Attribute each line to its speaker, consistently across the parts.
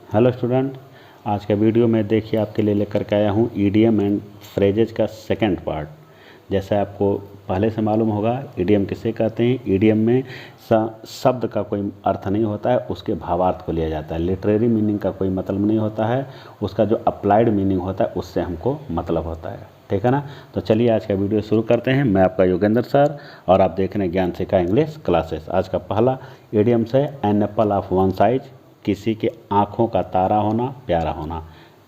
Speaker 1: Hello student, आज का video में देखिए आपके लिए लेकर के आया हूँ ईडीएम एंड फ्रेजेज का सेकंड पार्ट। जैसे आपको पहले से मालूम होगा ईडीएम किसे कहते हैं। ईडीएम में शब्द का कोई अर्थ नहीं होता है, उसके भावार्थ को लिया जाता है। लिटरेरी मीनिंग का कोई मतलब नहीं होता है, उसका जो अप्लाइड मीनिंग होता है उससे हमको मतलब होता है। ठीक है ना। तो चलिए आज का वीडियो शुरू करते हैं। मैं आपका योगेंद्र सर और आप देख रहे हैं ज्ञान सिखा इंग्लिश क्लासेस। आज का पहला ईडीएम्स है an apple of one's eyes, किसी के आँखों का तारा होना, प्यारा होना।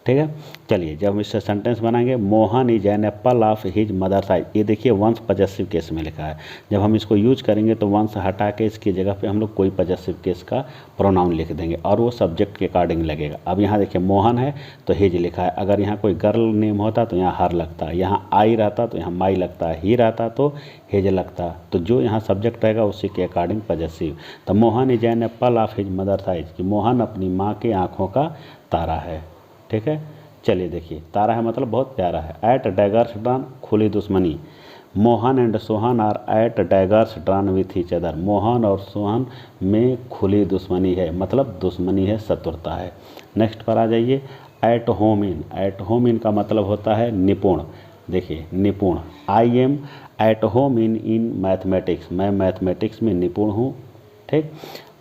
Speaker 1: ठीक है। चलिए जब हम इससे सेंटेंस बनाएंगे, Mohan is an apple of his mother size. ये देखिए वंस पजेसिव केस में लिखा है। जब हम इसको यूज करेंगे तो वंस हटा के इसकी जगह पे हम लोग कोई पजेसिव केस का प्रोनाउन लिख देंगे और वो सब्जेक्ट के अकॉर्डिंग लगेगा। अब यहाँ देखिए मोहन है तो हिज लिखा है। अगर यहाँ कोई गर्ल नेम होता तो यहाँ हर लगता है, यहाँ आई रहता तो यहाँ माई लगता है, ही रहता तो हिज लगता। तो जो यहाँ सब्जेक्ट रहेगा उसी के अकॉर्डिंग पजेसिव। तो Mohan is an apple of his mother size, कि मोहन अपनी माँ के आँखों का तारा है। ठीक है। चलिए देखिए, तारा है मतलब बहुत प्यारा है। एट डैगर्स ड्रॉन, खुली दुश्मनी। Mohan and Sohan are at daggers drawn with each other. Mohan और सोहन में खुली दुश्मनी है, मतलब दुश्मनी है, शत्रुता है। नेक्स्ट पर आ जाइए, at home in. At home in का मतलब होता है निपुण। देखिए निपुण, I am at home in mathematics. मैं मैथमेटिक्स में निपुण हूँ। ठीक।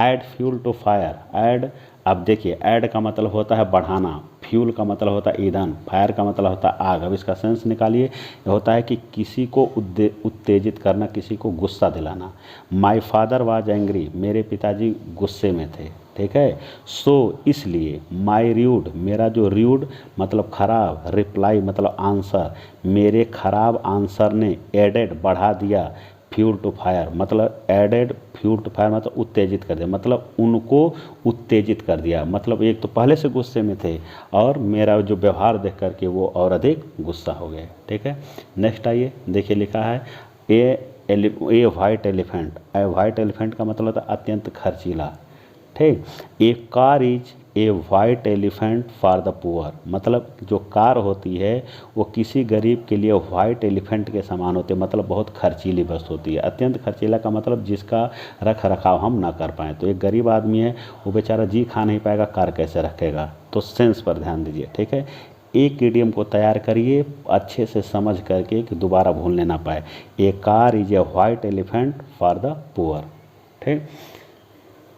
Speaker 1: Add fuel to fire. Add, अब देखिए ऐड का मतलब होता है बढ़ाना, फ्यूल का मतलब होता है ईंधन, फायर का मतलब होता है आग। अब इसका सेंस निकालिए। यह होता है कि किसी को उत्तेजित करना, किसी को गुस्सा दिलाना। माई फादर वाज एंग्री, मेरे पिताजी गुस्से में थे। ठीक है। सो इसलिए, माई र्यूड, मेरा जो र्यूड मतलब खराब, रिप्लाई मतलब आंसर, मेरे खराब आंसर ने एडेड बढ़ा दिया, फ्यूल टू फायर मतलब एडेड फ्यूल टू फायर मतलब उत्तेजित कर दिया, मतलब उनको उत्तेजित कर दिया। मतलब एक तो पहले से गुस्से में थे और मेरा जो व्यवहार देख करके वो और अधिक गुस्सा हो गए। ठीक है। नेक्स्ट आइए, देखिए लिखा है a white elephant. A white elephant का मतलब होता है अत्यंत खर्चीला। ठीक। A car is a white elephant for the poor, मतलब जो कार होती है वो किसी गरीब के लिए वाइट एलिफेंट के समान होती है, मतलब बहुत खर्चीली वस्तु होती है। अत्यंत खर्चीला का मतलब जिसका रख रखाव हम ना कर पाएँ। तो एक गरीब आदमी है, वो बेचारा जी खा नहीं पाएगा, कार कैसे रखेगा। तो सेंस पर ध्यान दीजिए। ठीक है। एक इडियम को तैयार करिए अच्छे से समझ करके कि दोबारा भूलने ना पाए। A car is a white elephant for the poor. ठीक।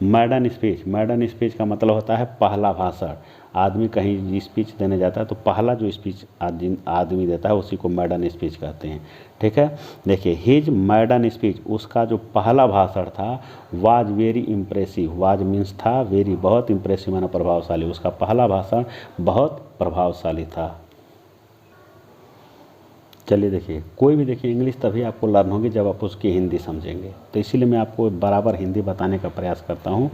Speaker 1: Maiden speech. मैडन स्पीच का मतलब होता है पहला भाषण। आदमी कहीं स्पीच देने जाता है तो पहला जो स्पीच आदमी देता है उसी को मैडन स्पीच कहते हैं। ठीक है। देखिए हिज मैडन स्पीच, उसका जो पहला भाषण था, was very impressive. Was means था, वेरी बहुत, इम्प्रेसिव माना प्रभावशाली। उसका पहला भाषण बहुत प्रभावशाली था। चलिए देखिए, कोई भी देखिए इंग्लिश तभी आपको लर्न होगी जब आप उसकी हिंदी समझेंगे। तो इसीलिए मैं आपको बराबर हिंदी बताने का प्रयास करता हूँ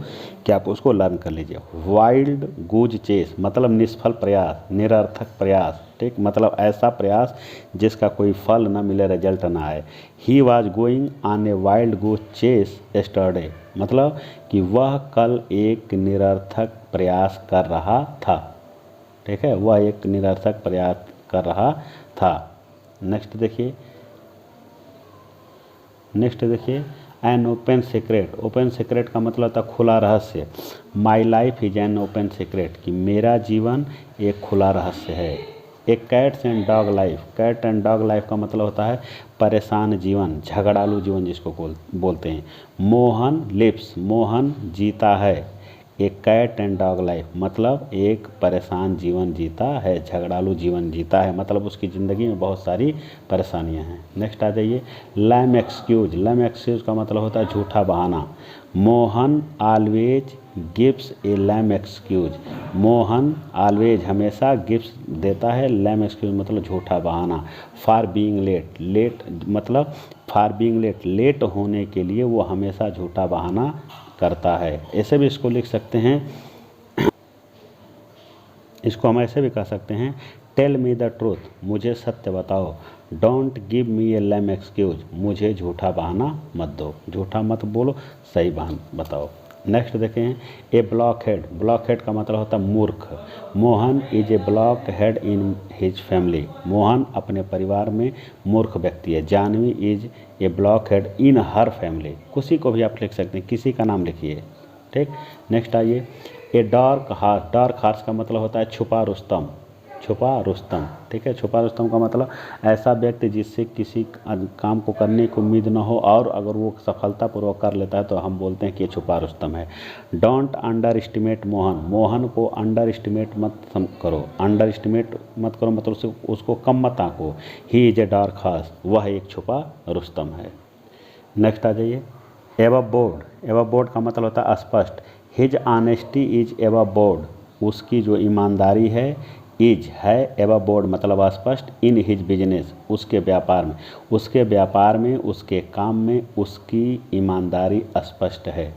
Speaker 1: कि आप उसको लर्न कर लीजिए। वाइल्ड गूज चेस मतलब निष्फल प्रयास, निरर्थक प्रयास। ठीक। मतलब ऐसा प्रयास जिसका कोई फल ना मिले, रिजल्ट ना आए। He was going on a wild goose chase yesterday, मतलब कि वह कल एक निरर्थक प्रयास कर रहा था। ठीक है। वह एक निरर्थक प्रयास कर रहा था। नेक्स्ट देखिए, an open secret. Open secret का मतलब था खुला रहस्य। My life is an open secret, कि मेरा जीवन एक खुला रहस्य है। एक cats and dog life. Cat and dog life का मतलब होता है परेशान जीवन, झगड़ालू जीवन जिसको बोलते हैं। मोहन लिप्स, मोहन जीता है। एक कैट एंड डॉग लाइफ मतलब एक परेशान जीवन जीता है, झगड़ालू जीवन जीता है, मतलब उसकी ज़िंदगी में बहुत सारी परेशानियां हैं। नेक्स्ट आ जाइए, लैम एक्सक्यूज। लैम एक्सक्यूज का मतलब होता है झूठा बहाना। Mohan always gives a lame excuse. Mohan always हमेशा गिव्स देता है, लैम एक्सक्यूज मतलब झूठा बहाना। फॉर बीइंग लेट, लेट मतलब फॉर बीइंग लेट, लेट होने के लिए वो हमेशा झूठा बहाना करता है। ऐसे भी इसको लिख सकते हैं, इसको हम ऐसे भी कह सकते हैं, टेल मी द ट्रूथ, मुझे सत्य बताओ। Don't give me a lame excuse, मुझे झूठा बहाना मत दो, झूठा मत बोलो, सही बहाना बताओ। नेक्स्ट देखें, a blockhead. Blockhead का मतलब होता है मूर्ख। Mohan is a blockhead in his family, Mohan अपने परिवार में मूर्ख व्यक्ति है। Janvi is a blockhead in her family, किसी को भी आप लिख सकते हैं, किसी का नाम लिखिए। ठीक। नेक्स्ट आइए, a dark horse, dark horse का मतलब होता है छुपा रुस्तम, छुपा रुस्तम, ठीक है। छुपा रुस्तम का मतलब ऐसा व्यक्ति जिससे किसी काम को करने की उम्मीद न हो और अगर वो सफलतापूर्वक कर लेता है तो हम बोलते हैं कि ये छुपा रुस्तम है। Don't under estimate Mohan, Mohan को अंडर एस्टिमेट मत करो, अंडर एस्टिमेट मत करो मतलब उसको कम मत आंको। He is a dark horse, वह एक छुपा रुस्तम है। नेक्स्ट आ जाइए, एबव बोर्ड, एबव बोर्ड का मतलब होता है स्पष्ट। His honesty is above board, उसकी जो ईमानदारी है, इज है एबव बोर्ड मतलब स्पष्ट, इन हिज बिजनेस, उसके व्यापार में, उसके व्यापार में, उसके काम में उसकी ईमानदारी स्पष्ट है,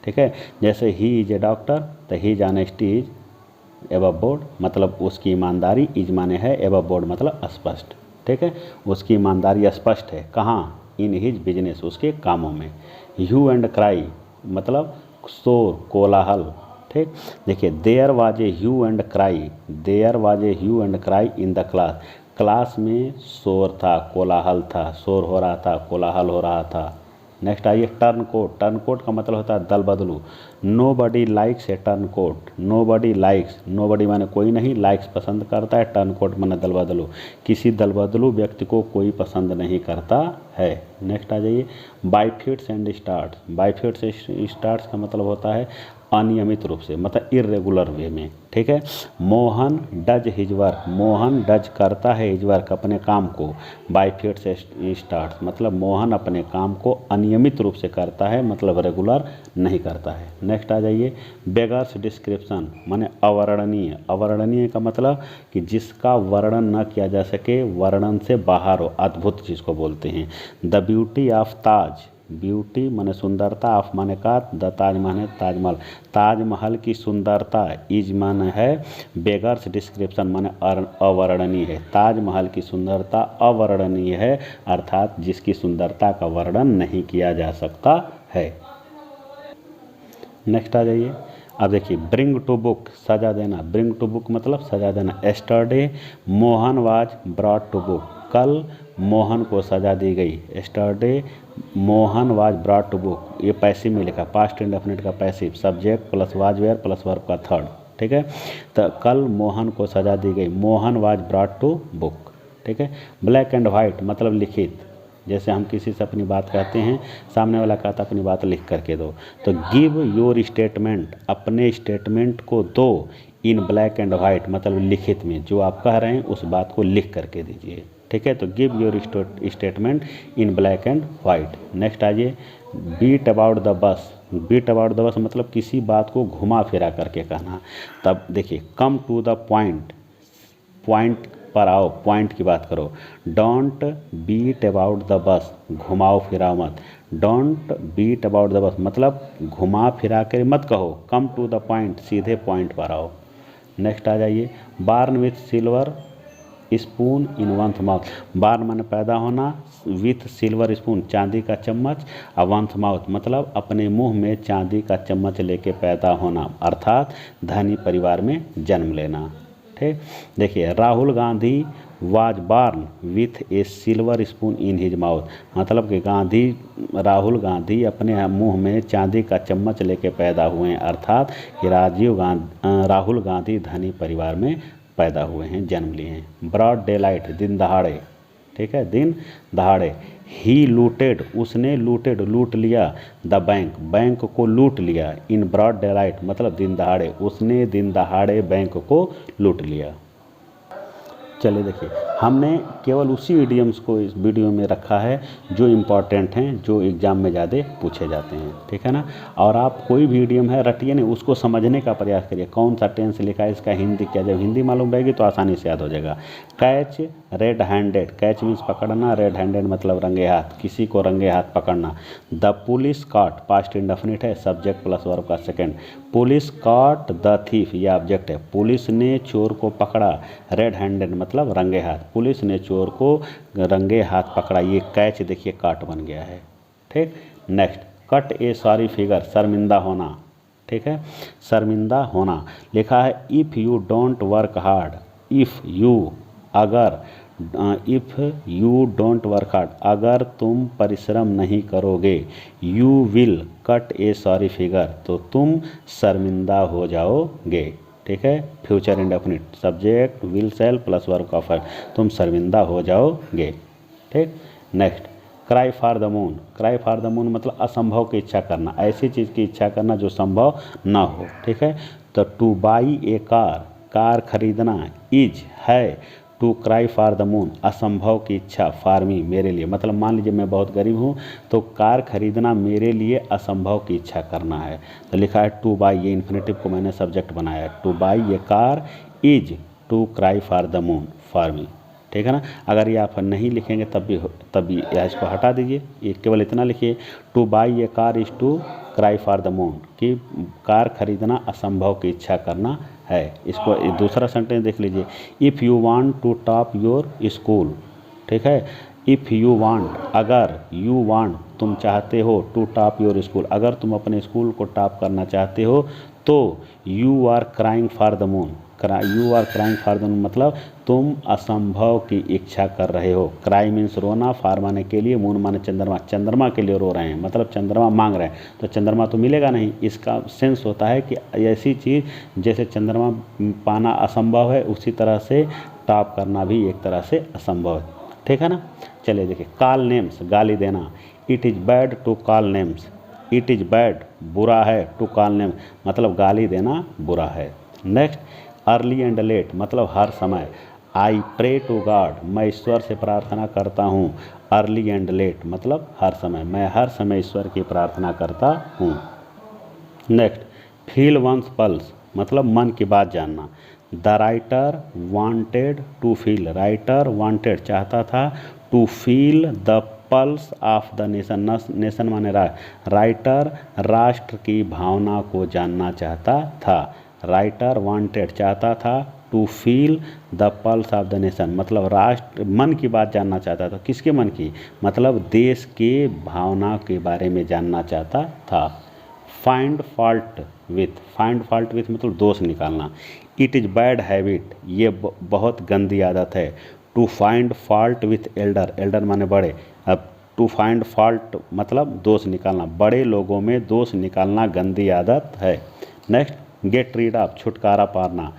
Speaker 1: ठीक है। जैसे ही इज ए डॉक्टर तो his honesty is above board मतलब उसकी ईमानदारी, इज माने है, एबव बोर्ड मतलब स्पष्ट, ठीक है। उसकी ईमानदारी स्पष्ट है कहाँ, इन हिज बिजनेस, उसके कामों में। ह्यू एंड क्राई मतलब शोर कोलाहल, ठीक। देखिए, there was a hue and cry, there was a hue and cry in the class, class में शोर था, कोलाहल था, शोर हो रहा था, कोलाहल हो रहा था। नेक्स्ट आइए, टर्न कोट, टर्न कोट का मतलब होता है दल बदलू। नो बडी लाइक्स ए टर्न कोट, नो बडी लाइक्स, नो बडी माने कोई नहीं, लाइक्स पसंद करता है, टर्न कोट माने दल बदलू, किसी दल बदलू व्यक्ति को कोई पसंद नहीं करता है। नेक्स्ट आ जाइए, by fits and starts, by fits starts का मतलब होता है अनियमित रूप से मतलब इरेगुलर वे में, ठीक है। Mohan does his work, Mohan does करता है हिज वर्क अपने काम को, बाय फिट्स स्टार्ट्स मतलब मोहन अपने काम को अनियमित रूप से करता है मतलब रेगुलर नहीं करता है। नेक्स्ट आ जाइए, बेगर्स डिस्क्रिप्शन माने अवर्णनीय, अवर्णनीय का मतलब कि जिसका वर्णन न किया जा सके, वर्णन से बाहर हो, अद्भुत चीज़ को बोलते हैं। The beauty of Taj, beauty माने सुंदरता, ऑफ माने का, द ताज माने ताजमहल, ताजमहल की सुंदरता, इज माने है बेगर्स डिस्क्रिप्शन माने अवर्णनीय है, ताजमहल की सुंदरता अवर्णनीय है अर्थात जिसकी सुंदरता का वर्णन नहीं किया जा सकता है। नेक्स्ट आ जाइए, अब देखिए, ब्रिंग टू बुक सजा देना, ब्रिंग टू बुक मतलब सजा देना। Yesterday Mohan was brought to book, कल मोहन को सजा दी गई। Yesterday Mohan was brought to book, ये पैसिव में लिखा, पास्ट इंडेफिनिट का passive, subject plus was were plus verb का थर्ड, ठीक है। तो कल मोहन को सजा दी गई, Mohan was brought to book, ठीक है। ब्लैक एंड वाइट मतलब लिखित, जैसे हम किसी से अपनी बात कहते हैं, सामने वाला कहता अपनी बात लिख करके दो, तो गिव योर स्टेटमेंट, अपने स्टेटमेंट को दो, इन ब्लैक एंड वाइट मतलब लिखित में, जो आप कह रहे हैं उस बात को लिख करके दीजिए, ठीक है। तो give your statement in black and white. Next आइए, beat about the bush, beat about the bush मतलब किसी बात को घुमा फिरा करके कहना। तब देखिए, come to the point, point पर आओ, पॉइंट की बात करो। डोंट बीट अबाउट द बस, घुमाओ फिराओ मत, don't beat about the bush मतलब घुमा फिरा कर मत कहो, कम टू द पॉइंट सीधे पॉइंट पर आओ। नेक्स्ट आ जाइए, born with silver spoon in one's mouth, born माने पैदा होना, विथ सिल्वर स्पून चांदी का चम्मच, और वंथ माउथ मतलब अपने मुंह में चांदी का चम्मच लेके पैदा होना अर्थात धनी परिवार में जन्म लेना, ठीक। देखिए, Rahul Gandhi was born with a silver spoon in his mouth मतलब कि राहुल गांधी अपने मुंह में चांदी का चम्मच लेके पैदा हुए हैं अर्थात कि राहुल गांधी धनी परिवार में पैदा हुए हैं, जन्म लिए हैं। ब्रॉड डे लाइट दिन दहाड़े, ठीक है, दिन दहाड़े। ही लूटेड उसने लूटेड लूट लिया, द बैंक बैंक को लूट लिया, इन ब्रॉड डे लाइट मतलब दिन दहाड़े, उसने दिन दहाड़े बैंक को लूट लिया। चलिए देखिए, हमने केवल उसी इडियम्स को इस वीडियो में रखा है जो इम्पॉर्टेंट हैं, जो एग्ज़ाम में ज़्यादा पूछे जाते हैं, ठीक है ना। और आप कोई भी इडियम है रटिए नहीं, उसको समझने का प्रयास करिए, कौन सा टेंस लिखा है, इसका हिंदी क्या, जब हिंदी मालूम रहेगी तो आसानी से याद हो जाएगा। Catch red handed, catch means पकड़ना, रेड हैंडेड मतलब रंगे हाथ, किसी को रंगे हाथ पकड़ना। The police caught past indefinite है, सब्जेक्ट प्लस वर्ब का second, police caught the thief ये ऑब्जेक्ट है, पुलिस ने चोर को पकड़ा, रेड हैंडेड मतलब रंगे हाथ, पुलिस ने चोर को रंगे हाथ पकड़ा, ये कैच देखिए काट बन गया है, ठीक। Next, cut a sorry figure शर्मिंदा होना, ठीक है, शर्मिंदा होना। लिखा है if you don't work hard, if you अगर if you don't work hard, अगर तुम परिश्रम नहीं करोगे, you will cut a sorry figure, तो तुम शर्मिंदा हो जाओगे। ठीक है, future indefinite, subject will shall plus verb का फर्क, तुम शर्मिंदा हो जाओगे। ठीक, next, cry for the moon, cry for the moon मतलब असंभव की इच्छा करना, ऐसी चीज़ की इच्छा करना जो संभव ना हो। ठीक है, तो to buy a car, car खरीदना, इज है, to cry for the moon असंभव की इच्छा, फॉर मी मेरे लिए, मतलब मान लीजिए मैं बहुत गरीब हूँ तो कार खरीदना मेरे लिए असंभव की इच्छा करना है, तो लिखा है टू बाई, ये इन्फिनेटिव को मैंने सब्जेक्ट बनाया है, to buy a car, is to cry for the moon for me. ठीक है ना, अगर ये आप नहीं लिखेंगे तब भी इसको हटा दीजिए, ये केवल इतना लिखिए, to buy a car is to cry for the moon, कि कार खरीदना असंभव की इच्छा करना है। इसको दूसरा सेंटेंस देख लीजिए, if you want to top your school. ठीक है, इफ़ यू वांट, अगर, यू वांट तुम चाहते हो, टू टॉप योर स्कूल अगर तुम अपने स्कूल को टॉप करना चाहते हो, तो you are crying for the moon, you are crying for the moon मतलब तुम असंभव की इच्छा कर रहे हो। क्राई मीन्स रोना, फार माने के लिए, मून माने चंद्रमा, चंद्रमा के लिए रो रहे हैं, मतलब चंद्रमा मांग रहे हैं, तो चंद्रमा तो मिलेगा नहीं। इसका सेंस होता है कि ऐसी चीज़ जैसे चंद्रमा पाना असंभव है, उसी तरह से टॉप करना भी एक तरह से असंभव है। ठीक है ना, चलिए देखिए, कॉल नेम्स गाली देना, it is bad to call names, it is bad बुरा है, टू कॉल नेम मतलब गाली देना बुरा है। नेक्स्ट, अर्ली एंड लेट मतलब हर समय, आई प्रे टू गॉड मैं ईश्वर से प्रार्थना करता हूँ, अर्ली एंड लेट मतलब हर समय, मैं हर समय ईश्वर की प्रार्थना करता हूँ। नेक्स्ट, फील वंस पल्स मतलब मन की बात जानना, the writer wanted to feel, writer wanted चाहता था, to feel the pulse of the nation, nation माने राइटर राष्ट्र की भावना को जानना चाहता था, राइटर वांटेड चाहता था, to feel the pulse of the nation मतलब राष्ट्र मन की बात जानना चाहता था, किसके मन की मतलब देश के भावना के बारे में जानना चाहता था। Find fault with, find fault with मतलब दोष निकालना, इट इज़ बैड हैबिट ये बहुत गंदी आदत है, to find fault with elder, elder माने बड़े, अब टू फाइंड फॉल्ट मतलब दोष निकालना, बड़े लोगों में दोष निकालना गंदी आदत है। नेक्स्ट, गेट रीड ऑफ छुटकारा पाना,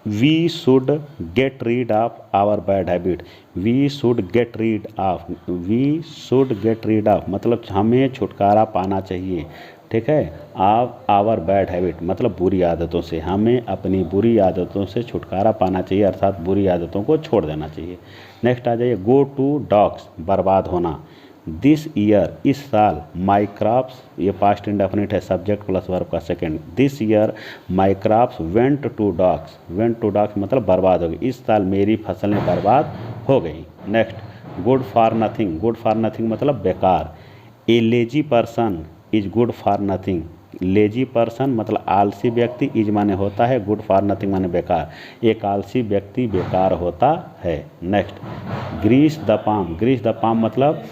Speaker 1: we should get rid of our bad habit, we should get rid of, we should get rid of मतलब हमें छुटकारा पाना चाहिए। ठीक है, आप आवर बैड हैबिट मतलब बुरी आदतों से, हमें अपनी बुरी आदतों से छुटकारा पाना चाहिए, अर्थात बुरी आदतों को छोड़ देना चाहिए। नेक्स्ट आ जाइए, गो टू डॉग्स बर्बाद होना, दिस ईयर इस साल, माई क्रॉप्स ये पास्ट इंडेफिनिट है, सब्जेक्ट प्लस वर्ब का second, this year my crops went to dogs, went to dogs मतलब बर्बाद हो गई, इस साल मेरी फसलें बर्बाद हो गई। Next, good for nothing, good for nothing मतलब बेकार, a lazy person is good for nothing, lazy person मतलब आलसी व्यक्ति, इज माने होता है, गुड फॉर नथिंग माने बेकार, एक आलसी व्यक्ति बेकार होता है। Next, grease the palm, grease the palm मतलब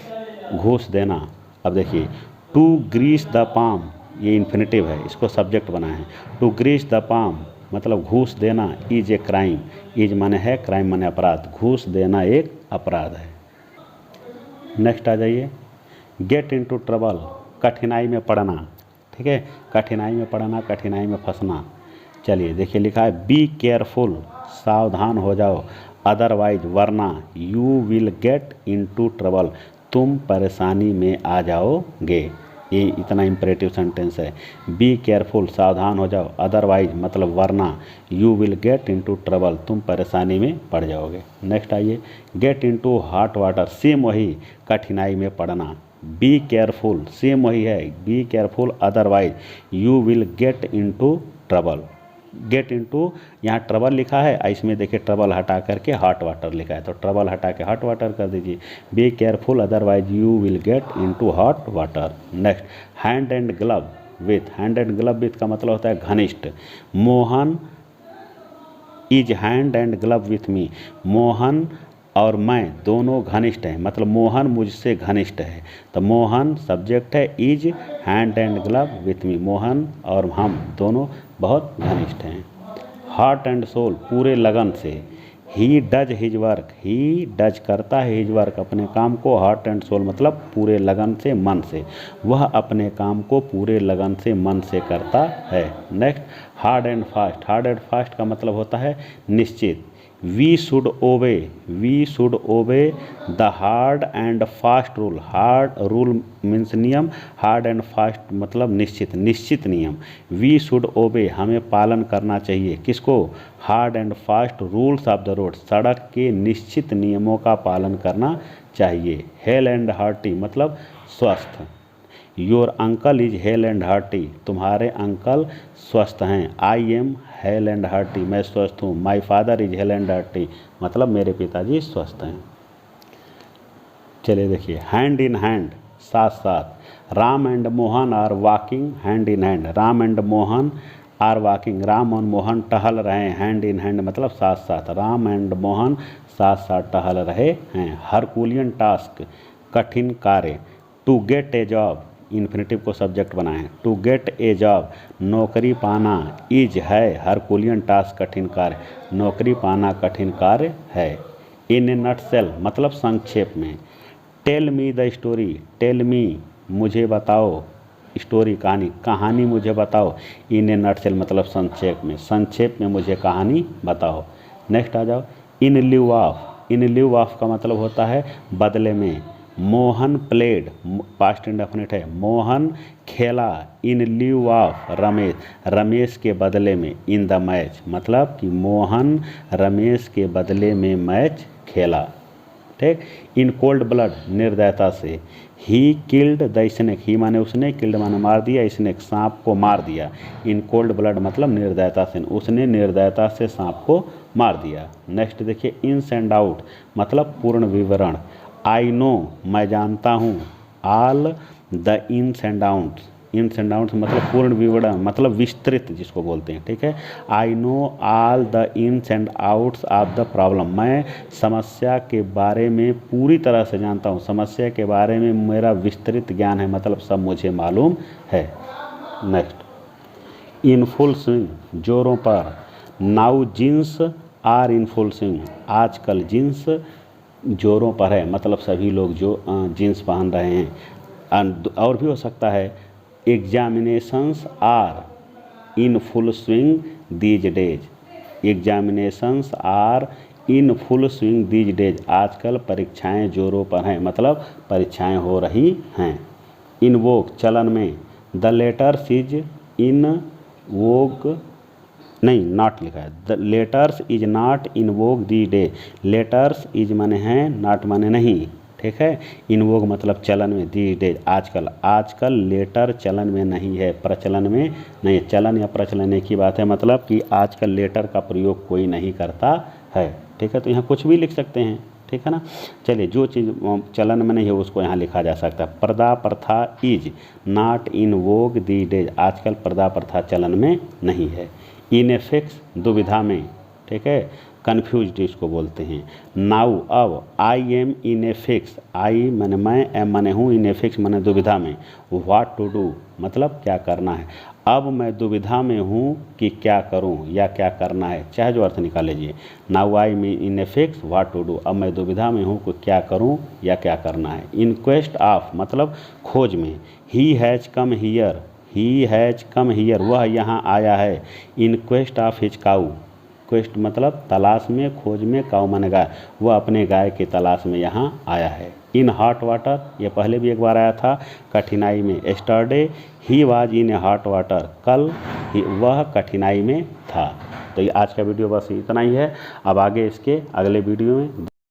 Speaker 1: घूस देना, अब देखिए, टू ग्रीस द पाम ये इन्फिनेटिव है, इसको सब्जेक्ट बनाए हैं, टू ग्रीस द पाम मतलब घूस देना, इज ए क्राइम, इज माने है, क्राइम माने अपराध, घूस देना एक अपराध है। नेक्स्ट आ जाइए, गेट इनटू ट्रबल कठिनाई में पड़ना। ठीक है, कठिनाई में पड़ना, कठिनाई में फंसना। चलिए देखिए, लिखा है बी केयरफुल सावधान हो जाओ, अदरवाइज वरना, you will get into trouble तुम परेशानी में आ जाओगे, ये इतना इम्परेटिव सेंटेंस है। बी केयरफुल सावधान हो जाओ, अदरवाइज मतलब वरना, you will get into trouble तुम परेशानी में पड़ जाओगे। नेक्स्ट आइए, get into hot water same वही कठिनाई में पड़ना, बी केयरफुल सेम वही है, be careful otherwise you will get into trouble, get into यहाँ ट्रबल लिखा है, इसमें देखिए ट्रबल हटा करके हॉट वाटर लिखा है, तो ट्रबल हटा के हॉट वाटर कर दीजिए, be careful otherwise you will get into hot water. Next, hand and glove with, hand and glove with का मतलब होता है घनिष्ठ, Mohan is hand and glove with me, Mohan और मैं दोनों घनिष्ठ हैं, मतलब मोहन मुझसे घनिष्ठ है, तो मोहन सब्जेक्ट है, is hand and glove with me Mohan और हम दोनों बहुत घनिष्ठ हैं। हार्ट एंड सोल पूरे लगन से, he does his work, he does करता है हिज वर्क अपने काम को, हार्ट एंड सोल मतलब पूरे लगन से, मन से, वह अपने काम को पूरे लगन से, मन से करता है। Next, hard and fast, hard and fast का मतलब होता है निश्चित। We should obey the hard and fast rule, hard rule means नियम, हार्ड एंड फास्ट मतलब निश्चित, निश्चित नियम। वी शुड ओबे हमें पालन करना चाहिए, किसको, hard and fast rules of the road, सड़क के निश्चित नियमों का पालन करना चाहिए। हेल एंड हार्टी मतलब स्वस्थ। Your uncle is hello and hearty, तुम्हारे अंकल स्वस्थ हैं। I am hello and hearty, मैं स्वस्थ हूँ। My father is hello and hearty मतलब मेरे पिताजी स्वस्थ हैं। चलिए देखिए, हैंड इन हैंड साथ साथ, Ram and Mohan are walking hand in hand, Ram and Mohan are walking, Ram और मोहन टहल रहे हैं, हैंड इन हैंड मतलब साथ साथ, राम एंड मोहन साथ साथ टहल रहे हैं। हरकुलियन टास्क कठिन कार्य, to get a job infinitive को सब्जेक्ट बनाएं, टू गेट ए जॉब नौकरी पाना, इज है हरकुलियन टास्क कठिन कार्य, नौकरी पाना कठिन कार्य है। इन ए नटसेल मतलब संक्षेप में। Tell me the story, tell me मुझे बताओ, स्टोरी कहानी, कहानी मुझे बताओ। इन ए नटसेल मतलब संक्षेप में मुझे कहानी बताओ। नेक्स्ट आ जाओ, इन लिeu ऑफ, इन लिeu ऑफ का मतलब होता है बदले में। मोहन प्लेड पास्ट इंडेफिनिट है, मोहन खेला, इन लिeu ऑफ रमेश, रमेश के बदले में, इन द मैच मतलब कि मोहन रमेश के बदले में मैच खेला। ठीक, इन कोल्ड ब्लड निर्दयता से। ही किल्ड द स्नेक, ही माने उसने, किल्ड माने मार दिया, स्नेक सांप को मार दिया। इन कोल्ड ब्लड मतलब निर्दयता से, उसने निर्दयता से सांप को मार दिया। नेक्स्ट देखिए, इन्स एंड आउट मतलब पूर्ण विवरण। आई नो मैं जानता हूँ, all the ins and outs, ins and outs मतलब पूर्ण विवरण मतलब विस्तृत जिसको बोलते हैं। ठीक है, I know all the ins and outs of the problem, मैं समस्या के बारे में पूरी तरह से जानता हूँ, समस्या के बारे में मेरा विस्तृत ज्ञान है मतलब सब मुझे मालूम है। नेक्स्ट, इन फुल स्विंग जोरों पर। Now jeans are in full swing, आजकल जींस जोरों पर है मतलब सभी लोग जो जीन्स पहन रहे हैं। और भी हो सकता है, examinations are in full swing these days, examinations are in full swing these days, आजकल परीक्षाएं जोरों पर हैं मतलब परीक्षाएं हो रही हैं। इन वोग चलन में, द लेटर्स इज इन वोग, नहीं नॉट लिखा है, the letters is not in Vogue the day, letters is माने हैं, नॉट माने नहीं। ठीक है, इन वोग मतलब चलन में, दी डे आजकल, आजकल लेटर चलन में नहीं है, प्रचलन में नहीं, चलन या प्रचलन एक ही बात है, मतलब कि आजकल लेटर का प्रयोग कोई नहीं करता है। ठीक है, तो यहाँ कुछ भी लिख सकते हैं। ठीक है ना, चलिए जो चीज़ चलन में नहीं है उसको यहाँ लिखा जा सकता है। पर्दा प्रथा is not in Vogue the days, आजकल पर्दा प्रथा चलन में नहीं है। इन ए फिक्स दुविधा में, ठीक है, कन्फ्यूज्ड इसको बोलते हैं। नाउ अब, I am in a fix, आई मैंने मैं, एम मैंने हूँ, इन ए फिक्स मैंने दुविधा में। व्हाट टू डू मतलब क्या करना है, अब मैं दुविधा में हूँ कि क्या करूँ या क्या करना है, चाहे जो अर्थ निकाल लीजिए। Now I am in a fix what to do, अब मैं दुविधा में हूँ कि क्या करूँ या क्या करना है। इन क्वेस्ट ऑफ मतलब खोज में। He has come here, he has come here वह यहाँ आया है। In quest of his cow, quest मतलब तलाश में, खोज में, काऊ माने गाय, वह अपने गाय की तलाश में यहाँ आया है। इन हॉट वाटर, ये पहले भी एक बार आया था कठिनाई में। Yesterday he was in A hot water, कल वह कठिनाई में था। तो ये आज का वीडियो बस इतना ही है। अब आगे इसके अगले वीडियो में